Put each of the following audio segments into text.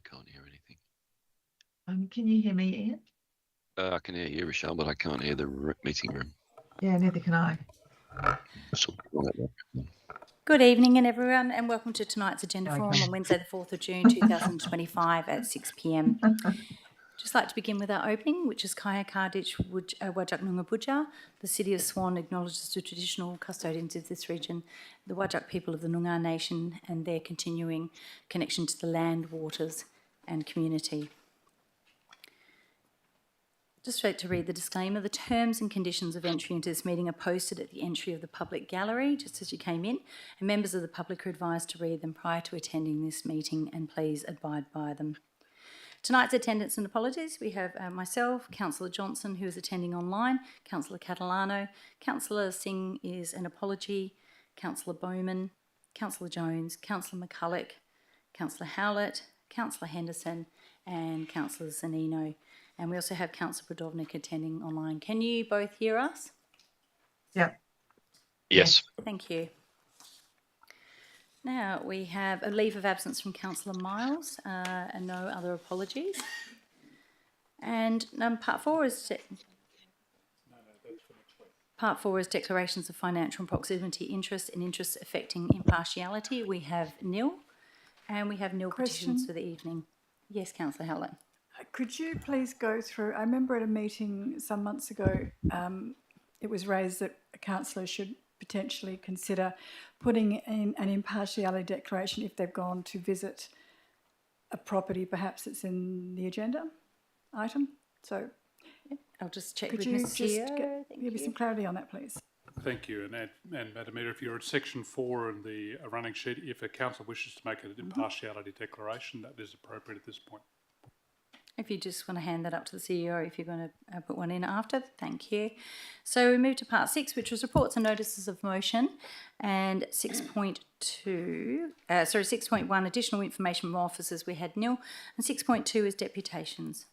can't hear anything. Can you hear me, Ian? I can hear you, Rochelle, but I can't hear the meeting room. Yeah, neither can I. Good evening, everyone, and welcome to tonight's agenda forum on Wednesday, the 4th of June 2025 at 6 p.m. Just like to begin with our opening, which is Kaya Kardich Wajak Noongar Budja. The City of Swan acknowledges the traditional custodians of this region, the Wajak people of the Noongar Nation, and their continuing connection to the land, waters, and community. Just straight to read the disclaimer. The terms and conditions of entry into this meeting are posted at the entry of the public gallery, just as you came in, and members of the public are advised to read them prior to attending this meeting, and please abide by them. Tonight's attendance and apologies. We have myself, Councillor Johnson, who is attending online, Councillor Catalano, Councillor Singh is an apology, Councillor Bowman, Councillor Jones, Councillor McCulloch, Councillor Howlett, Councillor Henderson, and Councillor Zanino. And we also have Councillor Budovnik attending online. Can you both hear us? Yeah. Yes. Thank you. Now we have a leave of absence from Councillor Miles and no other apologies. And part four is declarations of financial and proximity interests and interests affecting impartiality. We have nil, and we have nil petitions for the evening. Yes, Councillor Howlett. Could you please go through, I remember at a meeting some months ago, it was raised that a councillor should potentially consider putting in an impartiality declaration if they've gone to visit a property, perhaps it's in the agenda item. So I'll just check could with you Ms. just Gio. give me some clarity on that, please? Thank you. And Madam Mayor, if you're at section 4 in the running sheet, if a council wishes to make an impartiality declaration, that is appropriate at this point. If you just want to hand that up to the CEO, if you're going to put one in after, thank you. So we move to part 6, which was reports and notices of motion, and 6.1, additional information from officers, we had nil, and 6.2 is deputations.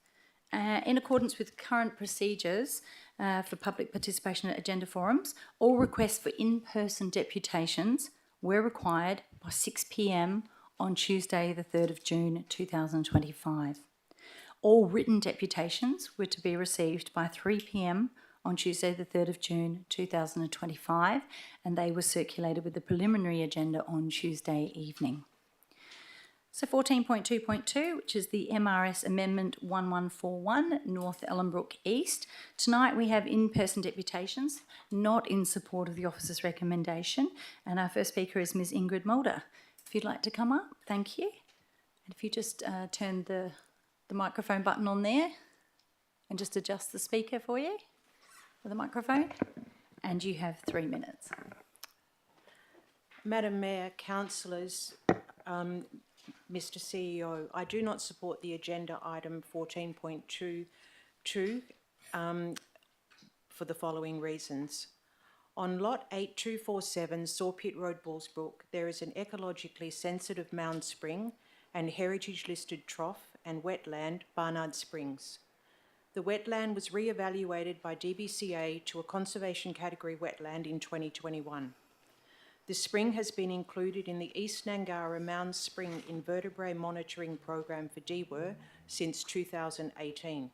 In accordance with current procedures for public participation at agenda forums, all requests for in-person deputations were required by 6 p.m. on Tuesday, the 3rd of June 2025. All written deputations were to be received by 3 p.m. on Tuesday the 3rd of June 2025, and they were circulated with the preliminary agenda on Tuesday evening. So 14.2.2, which is the MRS Amendment 1141, North Ellenbrook East. Tonight we have in-person deputations, not in support of the officer's recommendation, and our first speaker is Ms. Ingrid Mulder. If you'd like to come up, thank you. And if you just turn the microphone button on there and just adjust the speaker for you, for the microphone, and you have 3 minutes. Madam Mayor, councillors, Mr. CEO, I do not support the agenda item 14.22 for the following reasons. On lot 8247 Sawpit Road, Bullsbrook, there is an ecologically sensitive mound spring and heritage listed trough and wetland, Barnard Springs. The wetland was re-evaluated by DBCA to a conservation category wetland in 2021. The spring has been included in the East Nangara Mound Spring Invertebrate Monitoring Program for DWER since 2018.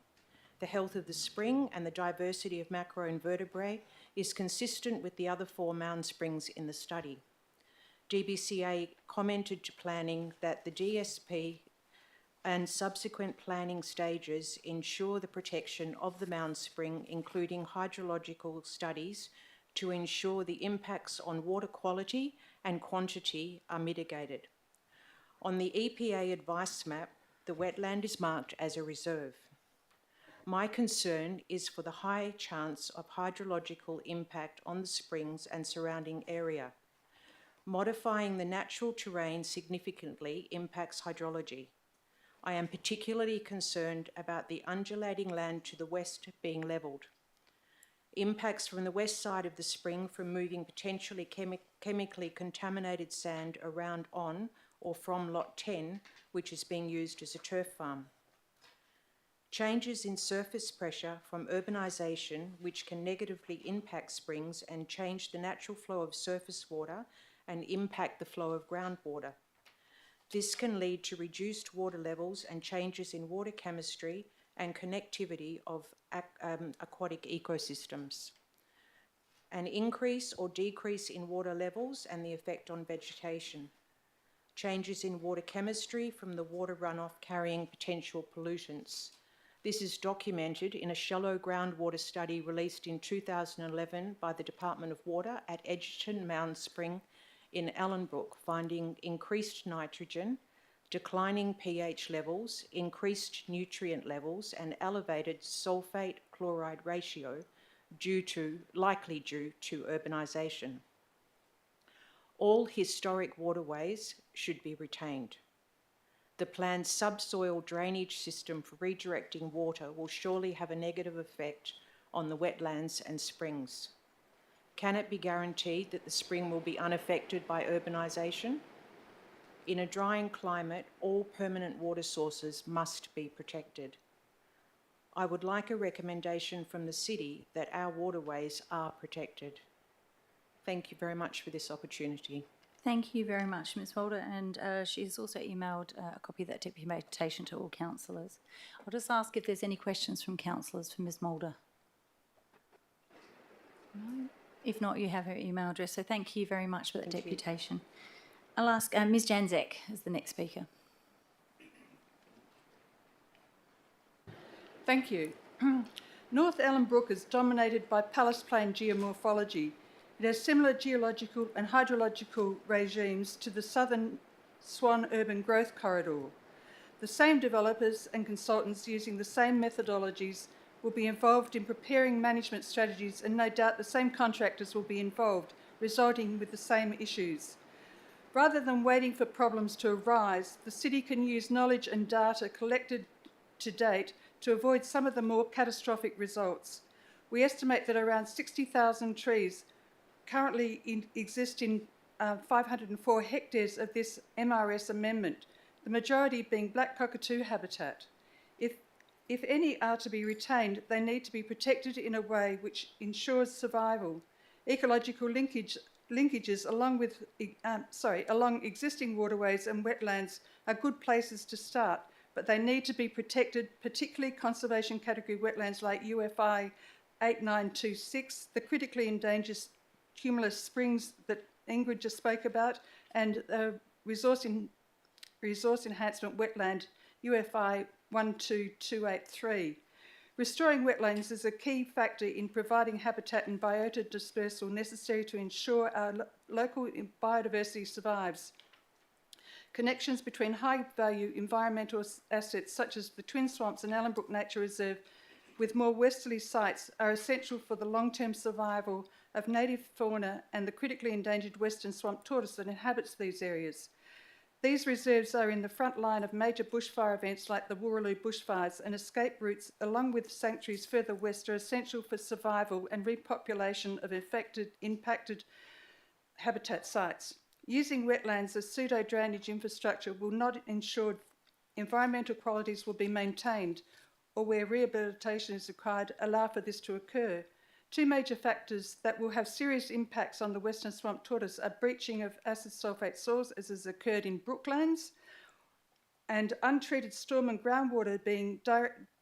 The health of the spring and the diversity of macroinvertebrate is consistent with the other 4 mound springs in the study. DBCA commented to planning that the DSP and subsequent planning stages ensure the protection of the mound spring, including hydrological studies, to ensure the impacts on water quality and quantity are mitigated. On the EPA advice map, the wetland is marked as a reserve. My concern is for the high chance of hydrological impact on the springs and surrounding area. Modifying the natural terrain significantly impacts hydrology. I am particularly concerned about the undulating land to the west being levelled. Impacts from the west side of the spring from moving potentially chemically contaminated sand around on or from lot 10, which is being used as a turf farm. Changes in surface pressure from urbanisation, which can negatively impact springs and change the natural flow of surface water and impact the flow of groundwater. This can lead to reduced water levels and changes in water chemistry and connectivity of aquatic ecosystems. An increase or decrease in water levels and the effect on vegetation. Changes in water chemistry from the water runoff carrying potential pollutants. This is documented in a shallow groundwater study released in 2011 by the Department of Water at Edgerton Mound Spring in Ellenbrook, finding increased nitrogen, declining pH levels, increased nutrient levels, and elevated sulfate-chloride ratio likely due to urbanisation. All historic waterways should be retained. The planned subsoil drainage system for redirecting water will surely have a negative effect on the wetlands and springs. Can it be guaranteed that the spring will be unaffected by urbanisation? In a drying climate, all permanent water sources must be protected. I would like a recommendation from the city that our waterways are protected. Thank you very much for this opportunity. Thank you very much, Ms Mulder, and she's also emailed a copy of that deputation to all councillors. I'll just ask if there's any questions from councillors for Ms Mulder. No? If not, you have her email address, so thank you very much for that deputation. I'll ask Ms Janczak as the next speaker. Thank you. North Ellenbrook is dominated by Pallas Plain geomorphology. It has similar geological and hydrological regimes to the southern Swan Urban Growth Corridor. The same developers and consultants using the same methodologies will be involved in preparing management strategies, and no doubt the same contractors will be involved, resulting with the same issues. Rather than waiting for problems to arise, the city can use knowledge and data collected to date to avoid some of the more catastrophic results. We estimate that around 60,000 trees currently exist in 504 hectares of this MRS amendment, the majority being black cockatoo habitat. If any are to be retained, they need to be protected in a way which ensures survival. Ecological linkages along existing waterways and wetlands are good places to start, but they need to be protected, particularly conservation category wetlands like UFI 8926, the critically endangered cumulus springs that Ingrid just spoke about, and resource enhancement wetland UFI 12283. Restoring wetlands is a key factor in providing habitat and biota dispersal necessary to ensure our local biodiversity survives. Connections between high-value environmental assets such as the Twin Swamps and Ellenbrook Nature Reserve with more westerly sites are essential for the long-term survival of native fauna and the critically endangered western swamp tortoise that inhabits these areas. These reserves are in the front line of major bushfire events like the Wooroloo bushfires, and escape routes along with sanctuaries further west are essential for survival and repopulation of impacted habitat sites. Using wetlands as pseudo-drainage infrastructure will not ensure environmental qualities will be maintained, or where rehabilitation is required, allow for this to occur. Two major factors that will have serious impacts on the western swamp tortoise are breaching of acid sulfate soils, as has occurred in brooklands, and untreated storm and groundwater being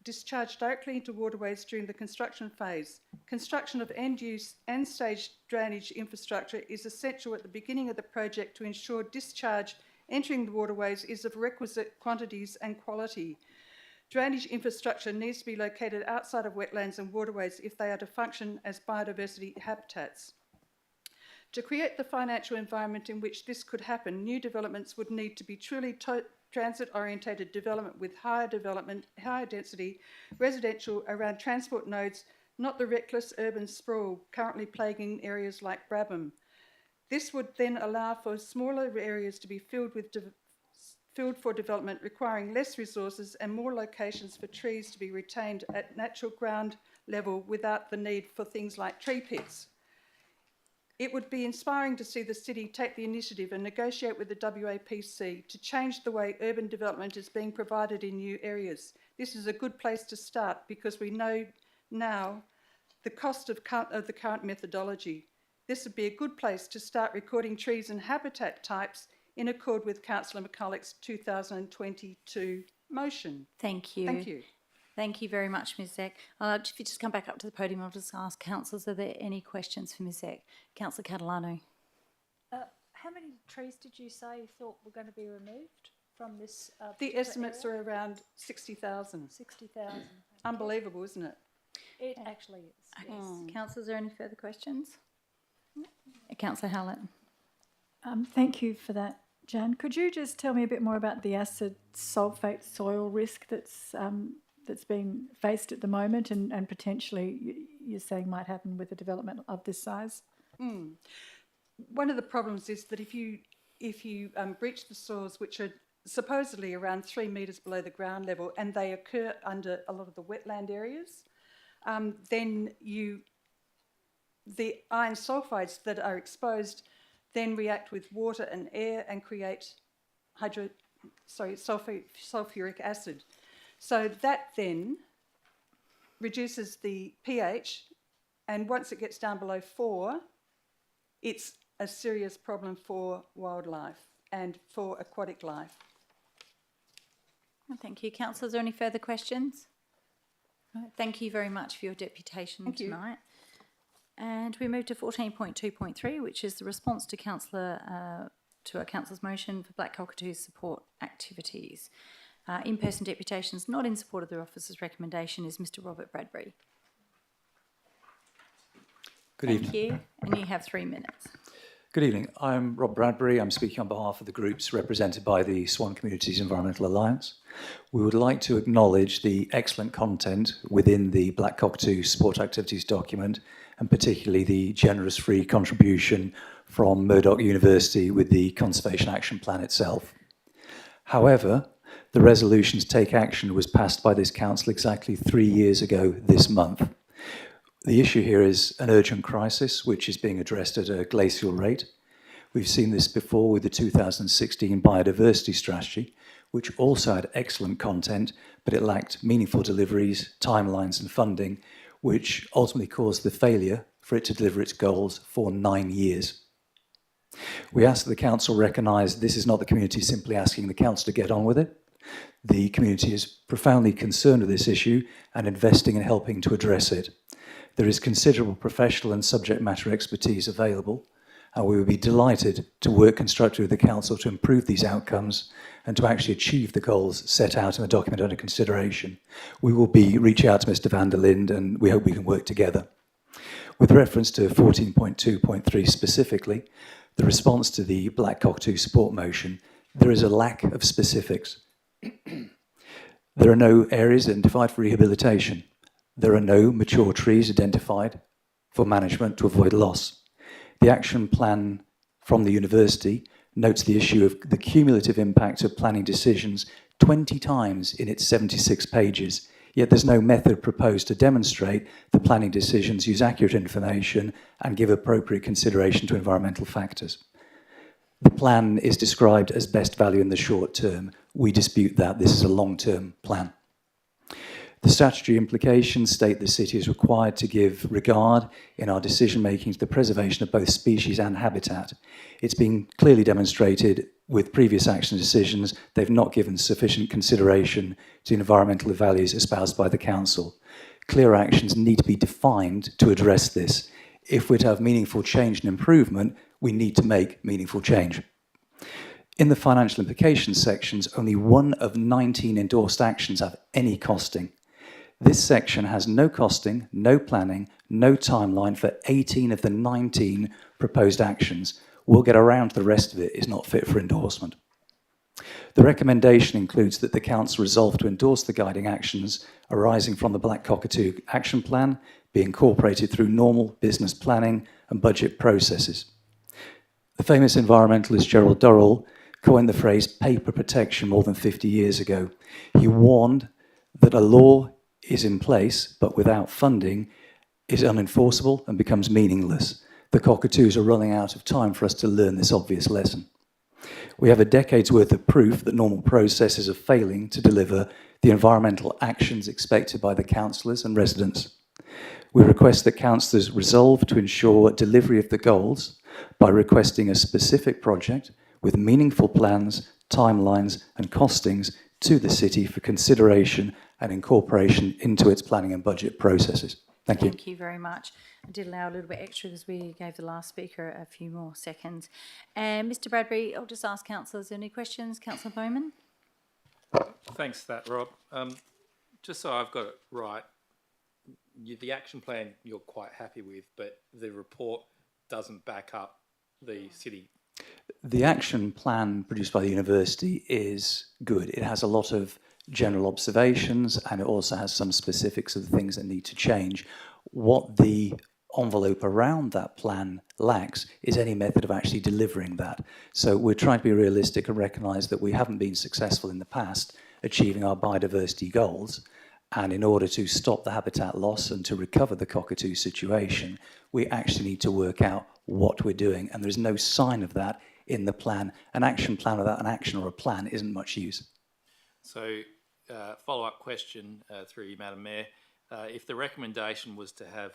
discharged directly into waterways during the construction phase. Construction of end-use and stage drainage infrastructure is essential at the beginning of the project to ensure discharge entering the waterways is of requisite quantities and quality. Drainage infrastructure needs to be located outside of wetlands and waterways if they are to function as biodiversity habitats. To create the financial environment in which this could happen, new developments would need to be truly transit-orientated development with higher density residential around transport nodes, not the reckless urban sprawl currently plaguing areas like Brabham. This would then allow for smaller areas to be filled for development, requiring less resources and more locations for trees to be retained at natural ground level without the need for things like tree pits. It would be inspiring to see the city take the initiative and negotiate with the WAPC to change the way urban development is being provided in new areas. This is a good place to start because we know now the cost of the current methodology. This would be a good place to start recording trees and habitat types in accord with Councillor McCulloch's 2022 motion. Thank you. Thank you. Thank you very much, Ms Zek. If you just come back up to the podium, I'll just ask councillors, are there any questions for Ms Zek? Councillor Catalano. How many trees did you say you thought were going to be removed from this? The estimates are around 60,000. 60,000. Unbelievable, isn't it? It actually is. Yes. Councillors, are there any further questions? Councillor Howlett. Thank you for that, Jan. Could you just tell me a bit more about the acid sulfate soil risk that's being faced at the moment and potentially you're saying might happen with a development of this size? One of the problems is that if you breach the soils, which are supposedly around 3 metres below the ground level, and they occur under a lot of the wetland areas, then the iron sulfides that are exposed then react with water and air and create sulfuric acid. So that then reduces the pH, and once it gets down below 4, it's a serious problem for wildlife and for aquatic life. Thank you. Councillors, are there any further questions? Thank you very much for your deputation tonight. And we move to 14.2.3, which is the response to a councillor's motion for Black Cockatoos support activities. In-person deputations not in support of the officer's recommendation is Mr Robert Bradbury. Good evening. Thank you, and you have 3 minutes. Good evening. I'm Rob Bradbury. I'm speaking on behalf of the groups represented by the Swan Communities Environmental Alliance. We would like to acknowledge the excellent content within the Black Cockatoo support activities document, and particularly the generous free contribution from Murdoch University with the Conservation Action Plan itself. However, the resolution to take action was passed by this council exactly 3 years ago this month. The issue here is an urgent crisis which is being addressed at a glacial rate. We've seen this before with the 2016 biodiversity strategy, which also had excellent content, but it lacked meaningful deliveries, timelines and funding, which ultimately caused the failure for it to deliver its goals for 9 years. We ask that the council recognise this is not the community simply asking the council to get on with it. The community is profoundly concerned with this issue and investing in helping to address it. There is considerable professional and subject matter expertise available, and we would be delighted to work constructively with the council to improve these outcomes and to actually achieve the goals set out in the document under consideration. We will be reaching out to Mr van der Linde, and we hope we can work together. With reference to 14.2.3 specifically, the response to the Black Cockatoo support motion, there is a lack of specifics. There are no areas identified for rehabilitation. There are no mature trees identified for management to avoid loss. The action plan from the university notes the issue of the cumulative impact of planning decisions 20 times in its 76 pages, yet there's no method proposed to demonstrate the planning decisions use accurate information and give appropriate consideration to environmental factors. The plan is described as best value in the short term. We dispute that. This is a long-term plan. The statutory implications state the city is required to give regard in our decision-making to the preservation of both species and habitat. It's been clearly demonstrated with previous action decisions they've not given sufficient consideration to environmental values espoused by the council. Clear actions need to be defined to address this. If we're to have meaningful change and improvement, we need to make meaningful change. In the financial implications sections, only 1 of 19 endorsed actions have any costing. This section has no costing, no planning, no timeline for 18 of the 19 proposed actions. We'll get around to the rest of it is not fit for endorsement. The recommendation includes that the council resolve to endorse the guiding actions arising from the Black Cockatoo Action Plan be incorporated through normal business planning and budget processes. The famous environmentalist Gerald Durrell coined the phrase paper protection more than 50 years ago. He warned that a law is in place, but without funding, is unenforceable and becomes meaningless. The cockatoos are running out of time for us to learn this obvious lesson. We have a decade's worth of proof that normal processes are failing to deliver the environmental actions expected by the councillors and residents. We request that councillors resolve to ensure delivery of the goals by requesting a specific project with meaningful plans, timelines and costings to the city for consideration and incorporation into its planning and budget processes. Thank you. Thank you very much. I did allow a little bit extra because we gave the last speaker a few more seconds. Mr Bradbury, I'll just ask councillors, any questions? Councillor Bowman? Thanks for that, Rob. Just so I've got it right, the action plan you're quite happy with, but the report doesn't back up the city. The action plan produced by the university is good. It has a lot of general observations and it also has some specifics of the things that need to change. What the envelope around that plan lacks is any method of actually delivering that. So we're trying to be realistic and recognise that we haven't been successful in the past achieving our biodiversity goals. And in order to stop the habitat loss and to recover the cockatoo situation, we actually need to work out what we're doing. And there's no sign of that in the plan. An action plan without an action or a plan isn't much use. So, follow-up question through you, Madam Mayor. If the recommendation was to have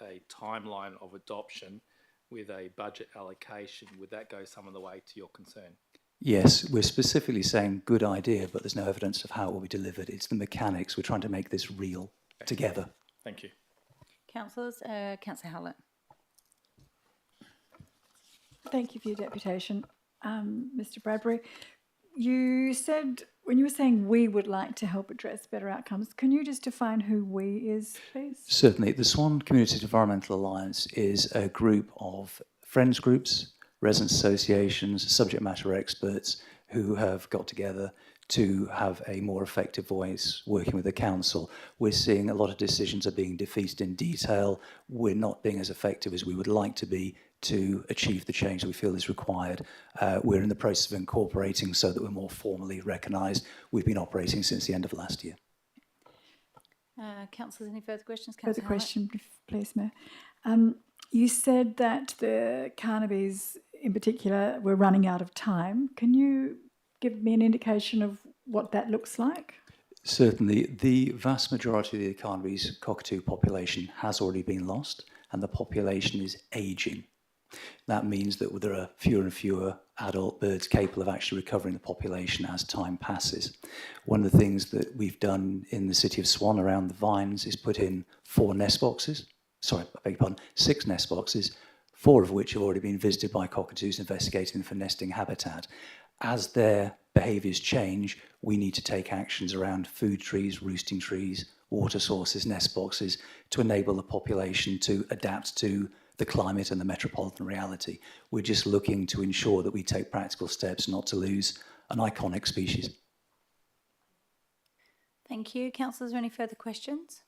a timeline of adoption with a budget allocation, would that go some of the way to your concern? Yes, we're specifically saying good idea, but there's no evidence of how it will be delivered. It's the mechanics. We're trying to make this real together. Thank you. Councillors, Councillor Howlett. Thank you for your deputation, Mr Bradbury. You said, when you were saying we would like to help address better outcomes, can you just define who we is, please? Certainly. The Swan Communities Environmental Alliance is a group of friends groups, residents associations, subject matter experts who have got together to have a more effective voice working with the council. We're seeing a lot of decisions are being defeated in detail. We're not being as effective as we would like to be to achieve the change that we feel is required. We're in the process of incorporating so that we're more formally recognised. We've been operating since the end of last year. Councillors, any further questions? Further Councillor question, please, Mayor. You said that the Carnaby's in particular were running out of time. Can you give me an indication of what that looks like? Certainly. The vast majority of the Carnaby's cockatoo population has already been lost and the population is ageing. That means that there are fewer and fewer adult birds capable of actually recovering the population as time passes. One of the things that we've done in the city of Swan around the vines is put in 6 nest boxes, 4 of which have already been visited by cockatoos investigating for nesting habitat. As their behaviours change, we need to take actions around food trees, roosting trees, water sources, nest boxes to enable the population to adapt to the climate and the metropolitan reality. We're just looking to ensure that we take practical steps not to lose an iconic species. Thank you. Councillors, are there any further questions?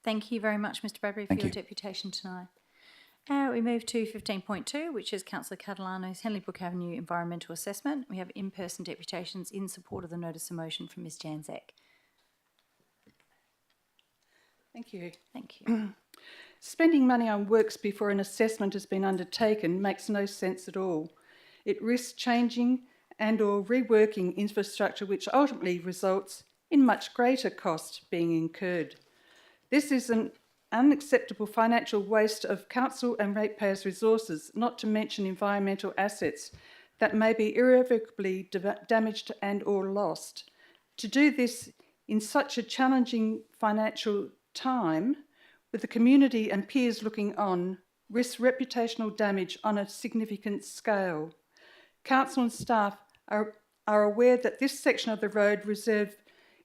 Thank you very much, Mr Bradbury, for your deputation tonight. We move to 15.2, which is Councillor Catalano's Henley Brook Avenue Environmental Assessment. We have in-person deputations in support of the notice of motion from Ms Janczak. Thank you. Thank you. Spending money on works before an assessment has been undertaken makes no sense at all. It risks changing and or reworking infrastructure which ultimately results in much greater cost being incurred. This is an unacceptable financial waste of council and ratepayers' resources, not to mention environmental assets that may be irrevocably damaged and or lost. To do this in such a challenging financial time, with the community and peers looking on, risks reputational damage on a significant scale. Council and staff are aware that this section of the road reserve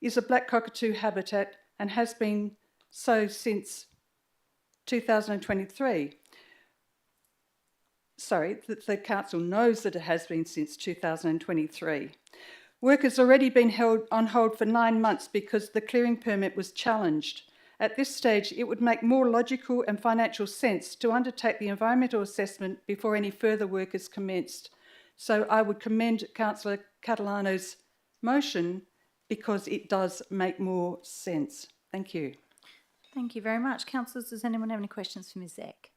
is a black cockatoo habitat and has been so since 2023. Sorry, that the council knows that it has been since 2023. Work has already been held on hold for 9 months because the clearing permit was challenged. At this stage, it would make more logical and financial sense to undertake the environmental assessment before any further work is commenced. So I would commend Councillor Catalano's motion because it does make more sense. Thank you. Thank you very much. Councillors, does anyone have any questions for Ms Zek?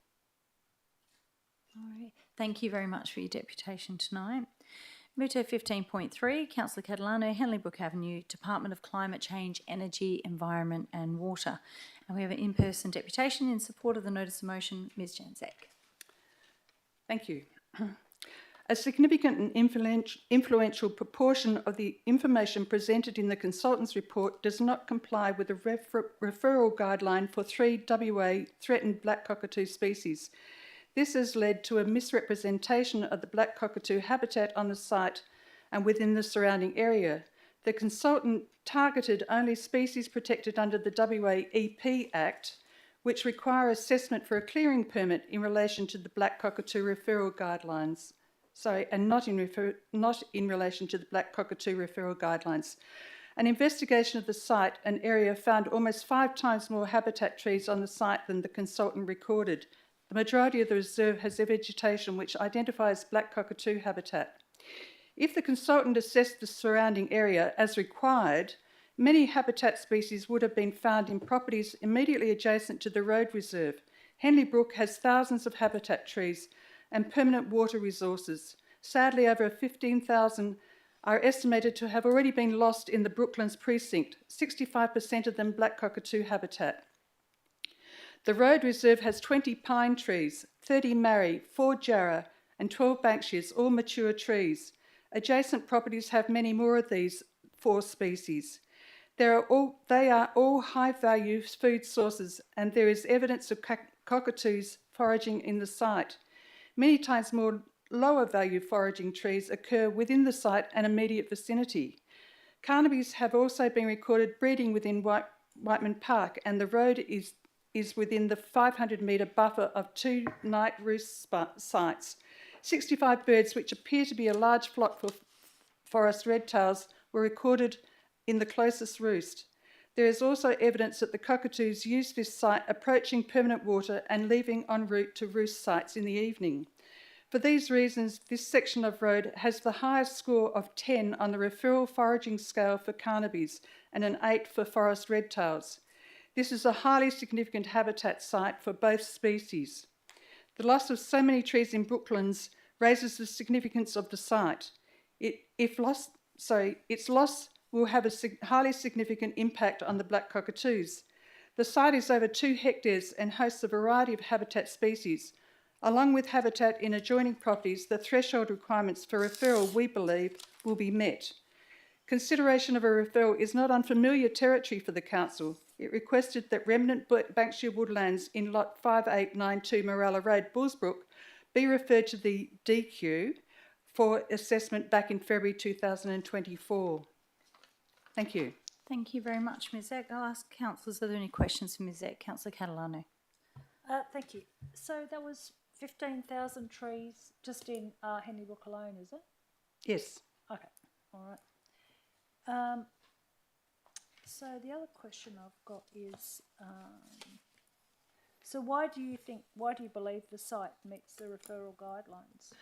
All right. Thank you very much for your deputation tonight. Move to 15.3, Councillor Catalano, Henley Brook Avenue, Department of Climate Change, Energy, Environment and Water. And we have an in-person deputation in support of the notice of motion, Ms Janczak. Thank you. A significant and influential proportion of the information presented in the consultant's report does not comply with the referral guideline for 3 WA threatened black cockatoo species. This has led to a misrepresentation of the black cockatoo habitat on the site and within the surrounding area. The consultant targeted only species protected under the WA EP Act, which require assessment for a clearing permit in relation to the black cockatoo referral guidelines. And not in relation to the black cockatoo referral guidelines. An investigation of the site and area found almost 5 times more habitat trees on the site than the consultant recorded. The majority of the reserve has vegetation which identifies black cockatoo habitat. If the consultant assessed the surrounding area as required, many habitat species would have been found in properties immediately adjacent to the road reserve. Henley Brook has thousands of habitat trees and permanent water resources. Sadly, over 15,000 are estimated to have already been lost in the Brooklands precinct, 65% of them black cockatoo habitat. The road reserve has 20 pine trees, 30 marri, 4 jarrah and 12 banksias, all mature trees. Adjacent properties have many more of these 4 species. They are all high-value food sources and there is evidence of cockatoos foraging in the site. Many times more lower value foraging trees occur within the site and immediate vicinity. Carnabies have also been recorded breeding within Whiteman Park, and the road is within the 500 metre buffer of 2 night roost sites. 65 birds, which appear to be a large flock for forest redtails, were recorded in the closest roost. There is also evidence that the cockatoos use this site approaching permanent water and leaving en route to roost sites in the evening. For these reasons, this section of road has the highest score of 10 on the referral foraging scale for carnabies and an 8 for forest redtails. This is a highly significant habitat site for both species. The loss of so many trees in Brooklands raises the significance of the site. Its loss will have a highly significant impact on the black cockatoos. The site is over 2 hectares and hosts a variety of habitat species. Along with habitat in adjoining properties, the threshold requirements for referral, we believe, will be met. Consideration of a referral is not unfamiliar territory for the Council. It requested that remnant Banksia woodlands in lot 5892 Morella Road, Bullsbrook, be referred to the DQ for assessment back in February 2024. Thank you. Thank you very much, Ms Eck. I'll ask councillors, are there any questions for Ms Eck? Councillor Catalano. Thank you. So that was 15,000 trees just in Henley Brook alone, is it? Yes. Okay, all right. So the other question I've got is, so why do you believe the site meets the referral guidelines?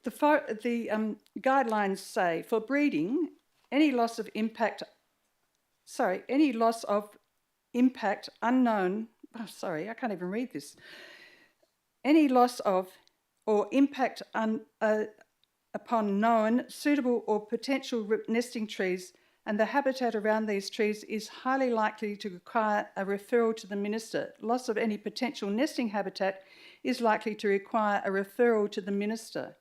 The guidelines say for breeding, any loss of impact unknown, I can't even read this. Any loss of or impact upon known, suitable or potential nesting trees and the habitat around these trees is highly likely to require a referral to the Minister. Loss of any potential nesting habitat is likely to require a referral to the Minister.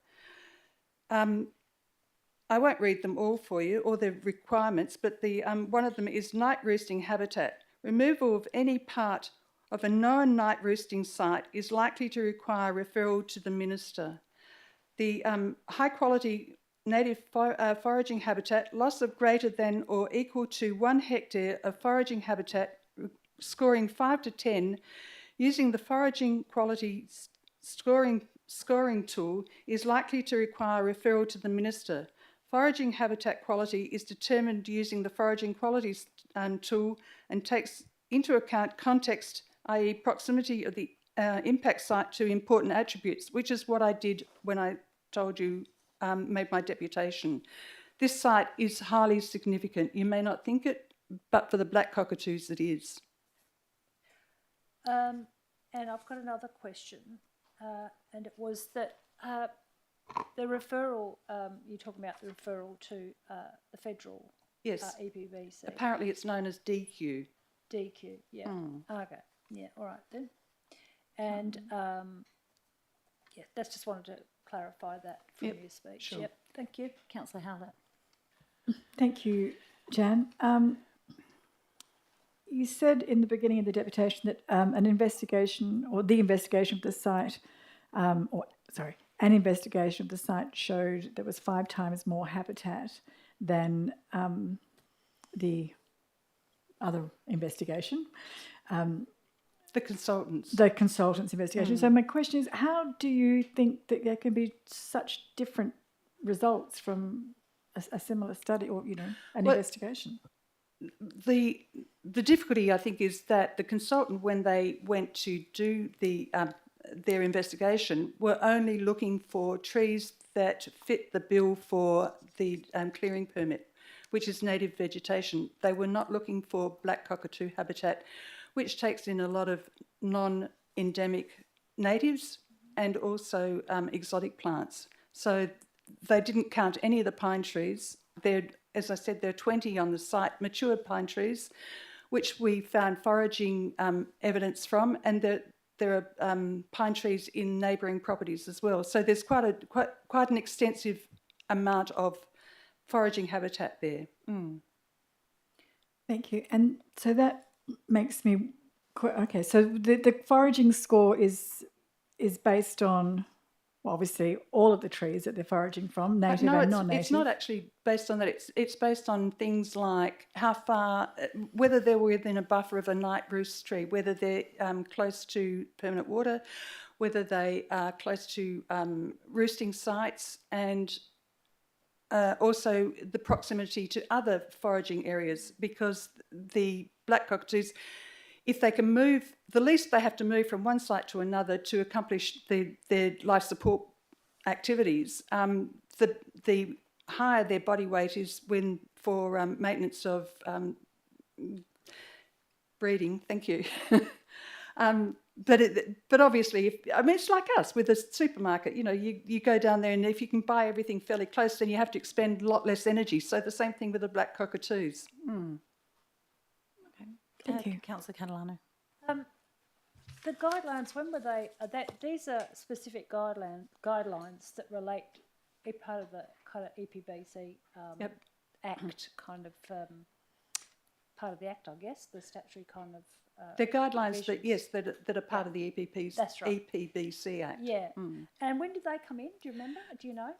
I won't read them all for you, or the requirements, but one of them is night roosting habitat. Removal of any part of a known night roosting site is likely to require referral to the Minister. The high quality native foraging habitat, loss of greater than or equal to 1 hectare of foraging habitat, scoring 5 to 10, using the foraging quality scoring tool is likely to require referral to the Minister. Foraging habitat quality is determined using the foraging quality tool and takes into account context, i.e. proximity of the impact site to important attributes, which is what I did when I told you, made my deputation. This site is highly significant. You may not think it, but for the black cockatoos it is. And I've got another question, and it was that the referral, you're talking about the referral to the federal EPBC. Apparently it's known as DQ. DQ, yeah. Okay, yeah, all right then. And Yeah, that's just wanted to clarify that from Yep, your speech. sure. Yep, thank you. Councillor Howlett. Thank you, Jan. You said in the beginning of the deputation that an investigation of the site, an investigation of the site showed there was 5 times more habitat than the other investigation. The consultants. The consultant's investigation. So my question is, how do you think that there can be such different results from a similar study or, an investigation? The difficulty, I think, is that the consultant, when they went to do their investigation, were only looking for trees that fit the bill for the clearing permit, which is native vegetation. They were not looking for black cockatoo habitat, which takes in a lot of non-endemic natives and also exotic plants. So they didn't count any of the pine trees. As I said, there are 20 on the site, mature pine trees, which we found foraging evidence from, and there are pine trees in neighbouring properties as well. So there's quite an extensive amount of foraging habitat there. Thank you. And so that makes me okay. So the foraging score is based on, well, obviously all of the trees that they're foraging from, native and non-native. It's not actually based on that. It's based on things like how far, whether they're within a buffer of a night roost tree, whether they're close to permanent water, whether they are close to roosting sites, and also the proximity to other foraging areas, because the black cockatoos, if they can move, the least they have to move from one site to another to accomplish their life support activities, the higher their body weight is for maintenance of breeding. Thank you. But obviously, it's like us with a supermarket. You go down there, and if you can buy everything fairly close, then you have to expend a lot less energy. So the same thing with the black cockatoos. Thank you. Councillor Catalano. The guidelines, when were they? These are specific guidelines that relate, a part of the kind of EPBC Act, kind of part of the Act, I guess, the statutory kind of. They're guidelines provisions. that are part of the That's right. EPBC Act. Yeah. And when did they come in? Do you remember? Do you know?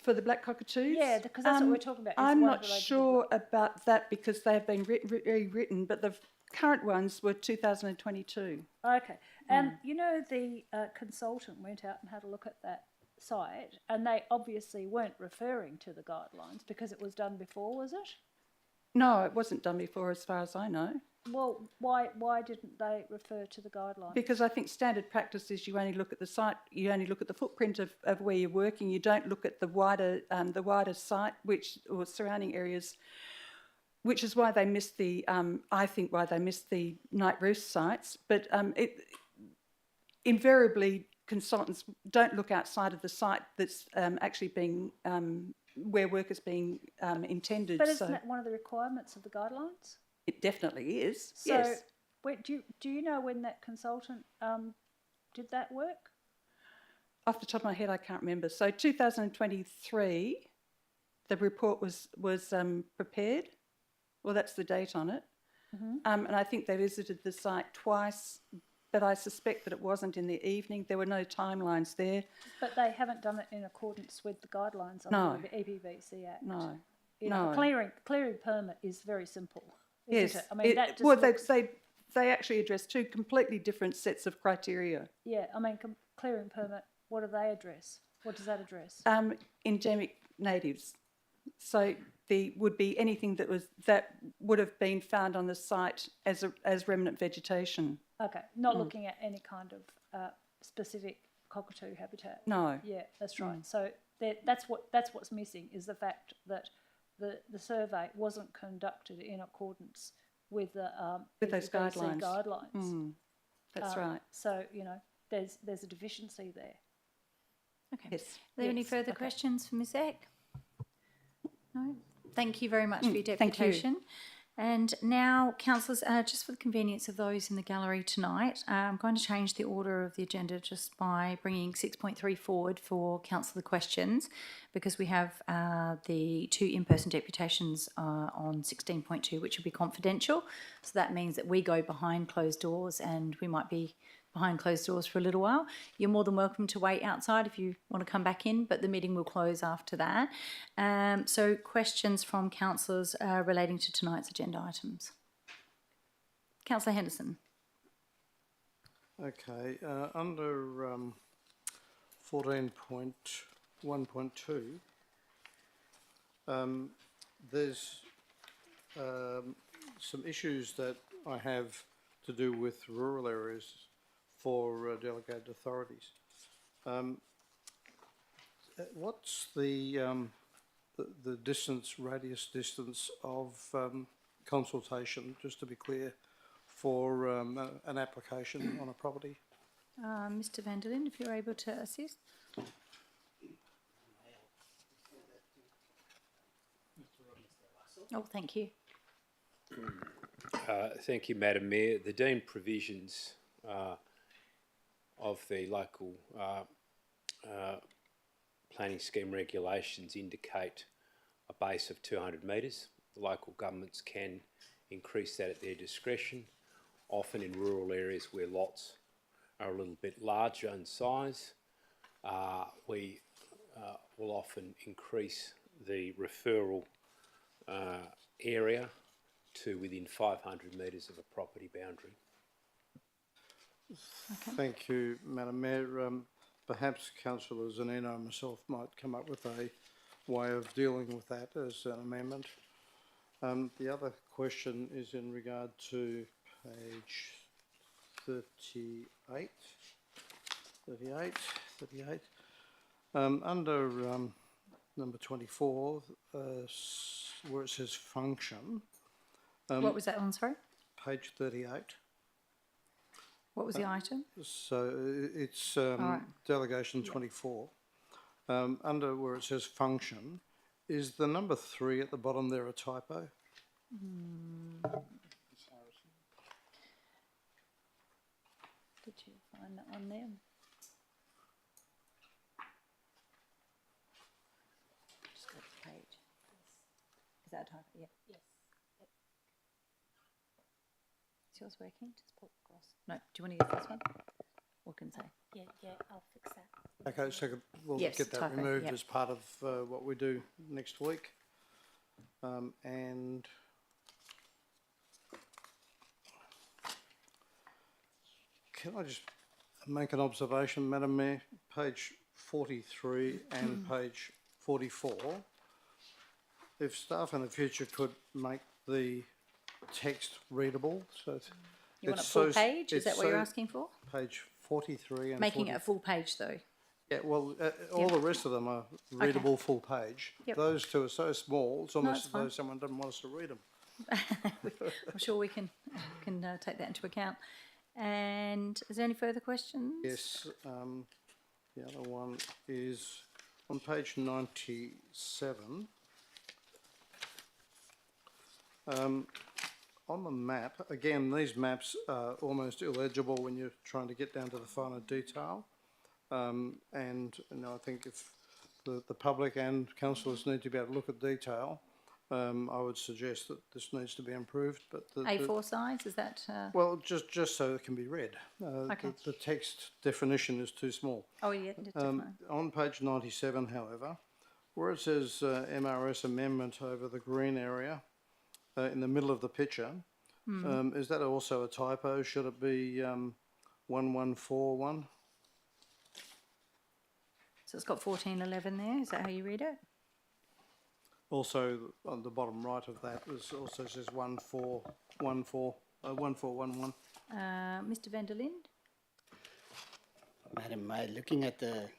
For the black cockatoos? Yeah, because that's what we're talking about. I'm not sure about that because they have been rewritten, but the current ones were 2022. Okay. And the consultant went out and had a look at that site, and they obviously weren't referring to the guidelines because it was done before, was it? No, it wasn't done before as far as I know. Well, why didn't they refer to the guidelines? Because I think standard practice is you only look at the site, you only look at the footprint of where you're working, you don't look at the wider site or surrounding areas, which is why they missed the night roost sites. But invariably, consultants don't look outside of the site that's actually being where work is being intended. But isn't that one of the requirements of the guidelines? It definitely is. So, yes. Do you know when that consultant did that work? Off the top of my head, I can't remember. So 2023, the report was prepared. Well, that's the date on it. And I think they visited the site twice, but I suspect that it wasn't in the evening. There were no timelines there. But they haven't done it in accordance with the guidelines under the EPBC Act. No. A clearing permit is very simple, yes. isn't it? I mean, that just they actually address two completely different sets of criteria. Yeah, I mean, clearing permit, what do they address? What does that address? Endemic natives. So there would be anything that would have been found on the site as remnant vegetation. Okay, not looking at any kind of specific cockatoo habitat. No. Yeah, that's right. So that's what's missing, is the fact that the survey wasn't conducted in accordance with the with those EPBC guidelines. That's right. So there's a deficiency there. Okay. Yes. Are there any further questions for Ms. Eck? No. Thank you very much for your thank you. deputation. And now, councillors, just for the convenience of those in the gallery tonight, I'm going to change the order of the agenda just by bringing 6.3 forward for councillor questions, because we have the 2 in-person deputations on 16.2, which will be confidential. So that means that we go behind closed doors, and we might be behind closed doors for a little while. You're more than welcome to wait outside if you want to come back in, but the meeting will close after that. So questions from councillors relating to tonight's agenda items. Councillor Henderson. Okay, under 14.1.2, there's some issues that I have to do with rural areas for delegated authorities. What's the radius distance of consultation, just to be clear, for an application on a property? Mr van der Linde, if you're able to assist. Oh, thank you. Thank you, Madam Mayor. The deemed provisions of the local planning scheme regulations indicate a base of 200 metres. The local governments can increase that at their discretion. Often in rural areas where lots are a little bit larger in size, we will often increase the referral area to within 500 metres of a property boundary. Okay. Thank you, Madam Mayor. Perhaps Councillor Zanino and myself might come up with a way of dealing with that as an amendment. The other question is in regard to page 38. Under number 24, where it says function. What was that on, sorry? Page 38. What was the item? So it's delegation 24. Under where it says function, is the number 3 at the bottom there a typo? Did you find that one there? Just go to the page. Is that a typo? Yeah. Yes. Is yours working? Just pull it across. No, do you want to use this one? What can say? Yeah, I'll fix that. Okay, so we'll Yes, get that typo, removed yep. as part of what we do next week. And can I just make an observation, Madam Mayor? Page 43 and page 44. If staff in the future could make the text readable, so You want a full page? Is that what you're asking for? Page 43 and Making it a full page, though. yeah, well, all the rest of them are readable full page. Yep. Those two are so small, it's almost as fine. though someone doesn't want us to read them. I'm sure we can take that into account. And is there any further questions? Yes, the other one is on page 97. On the map, again, these maps are almost illegible when you're trying to get down to the finer detail. And you know, I think if the public and councillors need to be able to look at detail, I would suggest that this needs to be improved. But A4 size, is that? well, just so it can be read. Okay. The text definition is too small. Oh, yeah, definitely. On page 97, however, where it says MRS amendment over the green area in the middle of the picture, is that also a typo? Should it be 1141? So it's got 1411 there. Is that how you read it? Also, on the bottom right of that, it also says 1411. Mr. van der Linde? Madam Mayor, looking at the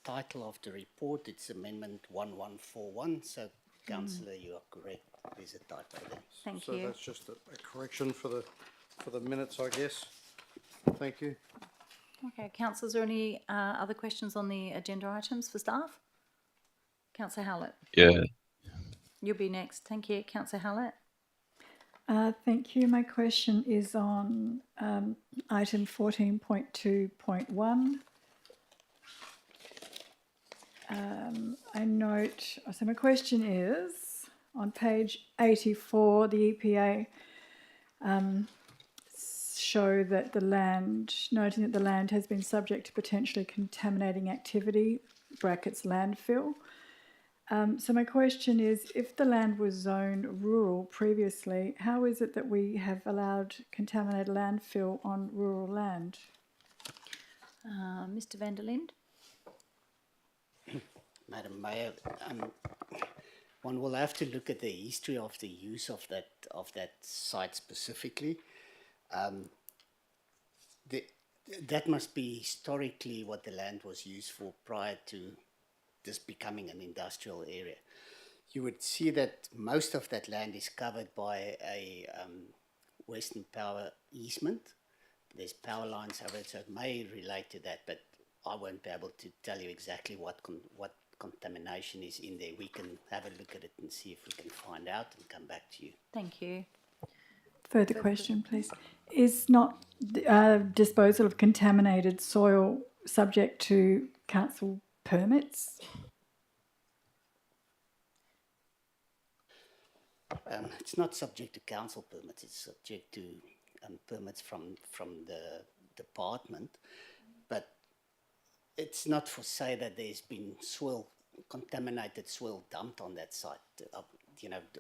title of the report, it's Amendment 1141. So, Councillor, you are correct. There's a typo there. Thank So you. that's just a correction for the minutes, I guess. Thank you. Okay, councillors, are there any other questions on the agenda items for staff? Councillor Howlett. Yeah. You'll be next. Thank you, Councillor Howlett. Thank you. My question is on item 14.2.1. I note, so my question is, on page 84, the EPA show that the land, noting that the land has been subject to potentially contaminating activity, brackets landfill. So my question is, if the land was zoned rural previously, how is it that we have allowed contaminated landfill on rural land? Mr. van der Linde? Madam Mayor, one will have to look at the history of the use of that site specifically. That must be historically what the land was used for prior to this becoming an industrial area. You would see that most of that land is covered by a Western Power easement. There's power lines over it, so it may relate to that, but I won't be able to tell you exactly what contamination is in there. We can have a look at it and see if we can find out and come back to you. Thank you. Further question, please. Is not disposal of contaminated soil subject to council permits? It's not subject to council permits. It's subject to permits from the department, but it's not for say that there's been contaminated soil dumped on that site.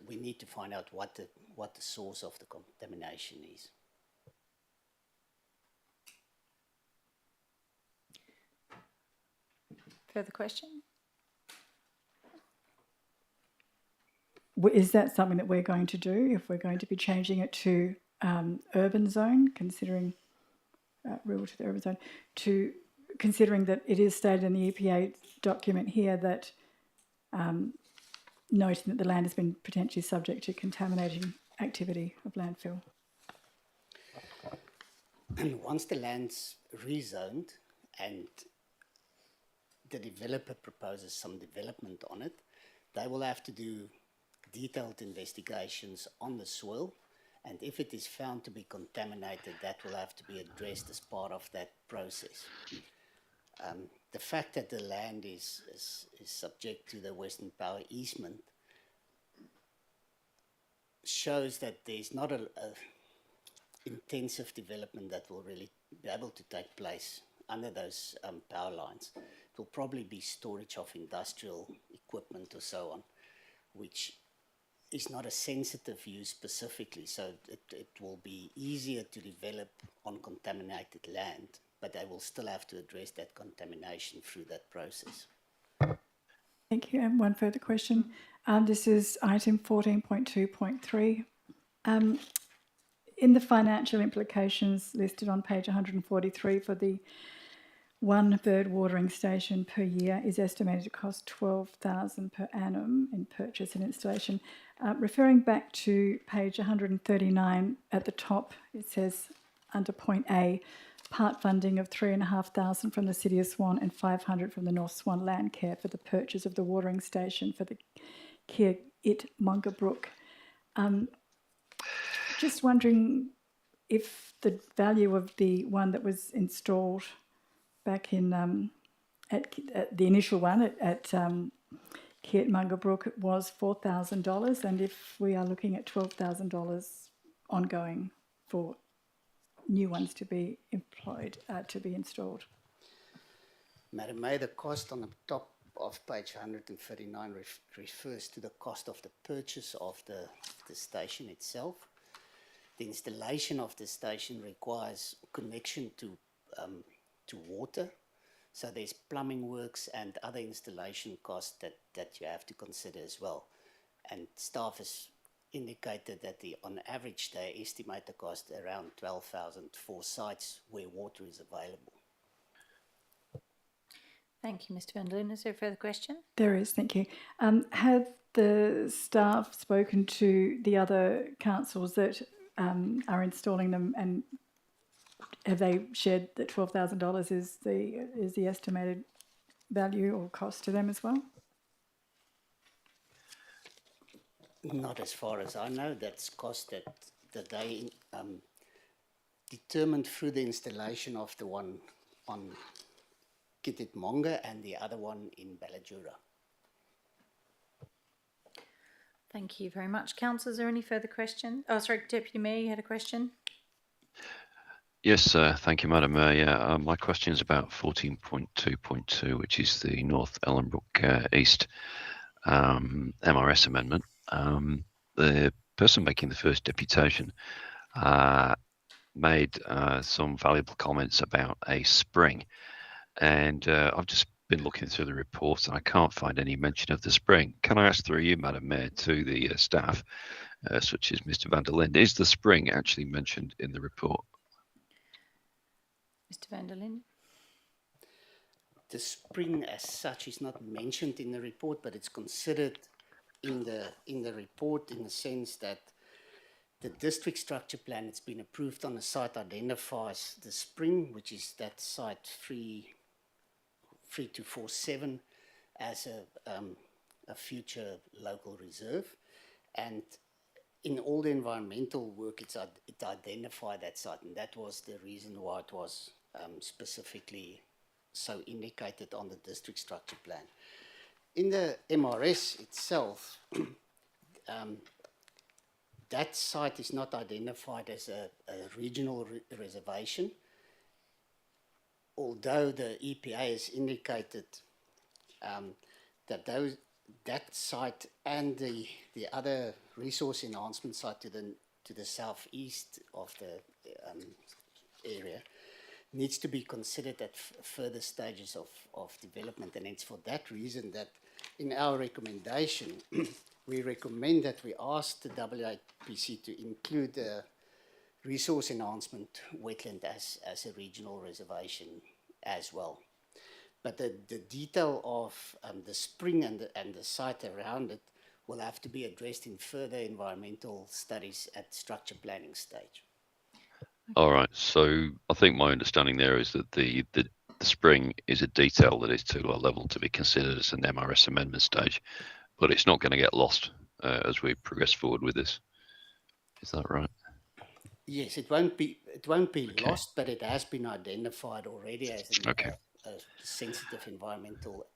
We need to find out what the source of the contamination is. Further question? Is that something that we're going to do if we're going to be changing it to urban zone, considering rural to the urban zone, considering that it is stated in the EPA document here that noting that the land has been potentially subject to contaminating activity of landfill? Once the land's rezoned and the developer proposes some development on it, they will have to do detailed investigations on the soil, and if it is found to be contaminated, that will have to be addressed as part of that process. The fact that the land is subject to the Western Power easement shows that there's not a intensive development that will really be able to take place under those power lines. It will probably be storage of industrial equipment or so on, which is not a sensitive use specifically, so it will be easier to develop on contaminated land, but they will still have to address that contamination through that process. Thank you. And one further question. This is item 14.2.3. In the financial implications listed on page 143 for the one bird watering station per year is estimated to cost $12,000 per annum in purchase and installation. Referring back to page 139 at the top, it says under point A, part funding of $3,500 from the City of Swan and $500 from the North Swan Landcare for the purchase of the watering station for the Keat-Munga Brook. Just wondering if the value of the one that was installed back in at the initial one at Keat-Munga Brook was $4,000, and if we are looking at $12,000 ongoing for new ones to be employed, to be installed. Madam Mayor, the cost on the top of page 139 refers to the cost of the purchase of the station itself. The installation of the station requires connection to water, so there's plumbing works and other installation costs that you have to consider as well. And staff has indicated that on average they estimate the cost around $12,000 for sites where water is available. Thank you, Mr. van der Linde. Is there a further question? There is, thank you. Have the staff spoken to the other councils that are installing them, and have they shared that $12,000 is the estimated value or cost to them as well? Not as far as I know. That's cost that they determined through the installation of the one on Kititmonga and the other one in Ballajura. Thank you very much. Councillors, is there any further questions? Oh, sorry, Deputy Mayor, you had a question? Yes, thank you, Madam Mayor. Yeah, my question is about 14.2.2, which is the North Ellenbrook East MRS amendment. The person making the first deputation made some valuable comments about a spring, and I've just been looking through the report and I can't find any mention of the spring. Can I ask through you, Madam Mayor, to the staff, such as Mr. van der Linde, is the spring actually mentioned in the report? Mr. van der Linde? The spring as such is not mentioned in the report, but it's considered in the report in the sense that the district structure plan that's been approved on the site identifies the spring, which is that site 3247, as a future local reserve. And in all the environmental work, it identified that site, and that was the reason why it was specifically so indicated on the district structure plan. In the MRS itself, that site is not identified as a regional reservation, although the EPA has indicated that that site and the other resource enhancement site to the southeast of the area needs to be considered at further stages of development. And it's for that reason that in our recommendation, we recommend that we ask the WAPC to include the resource enhancement wetland as a regional reservation as well. But the detail of the spring and the site around it will have to be addressed in further environmental studies at structure planning stage. All right. So I think my understanding there is that the spring is a detail that is too low level to be considered as an MRS amendment stage, but it's not going to get lost as we progress forward with this. Is that right? Yes, it won't be Okay. lost, but it has been identified already as Okay. a sensitive environmental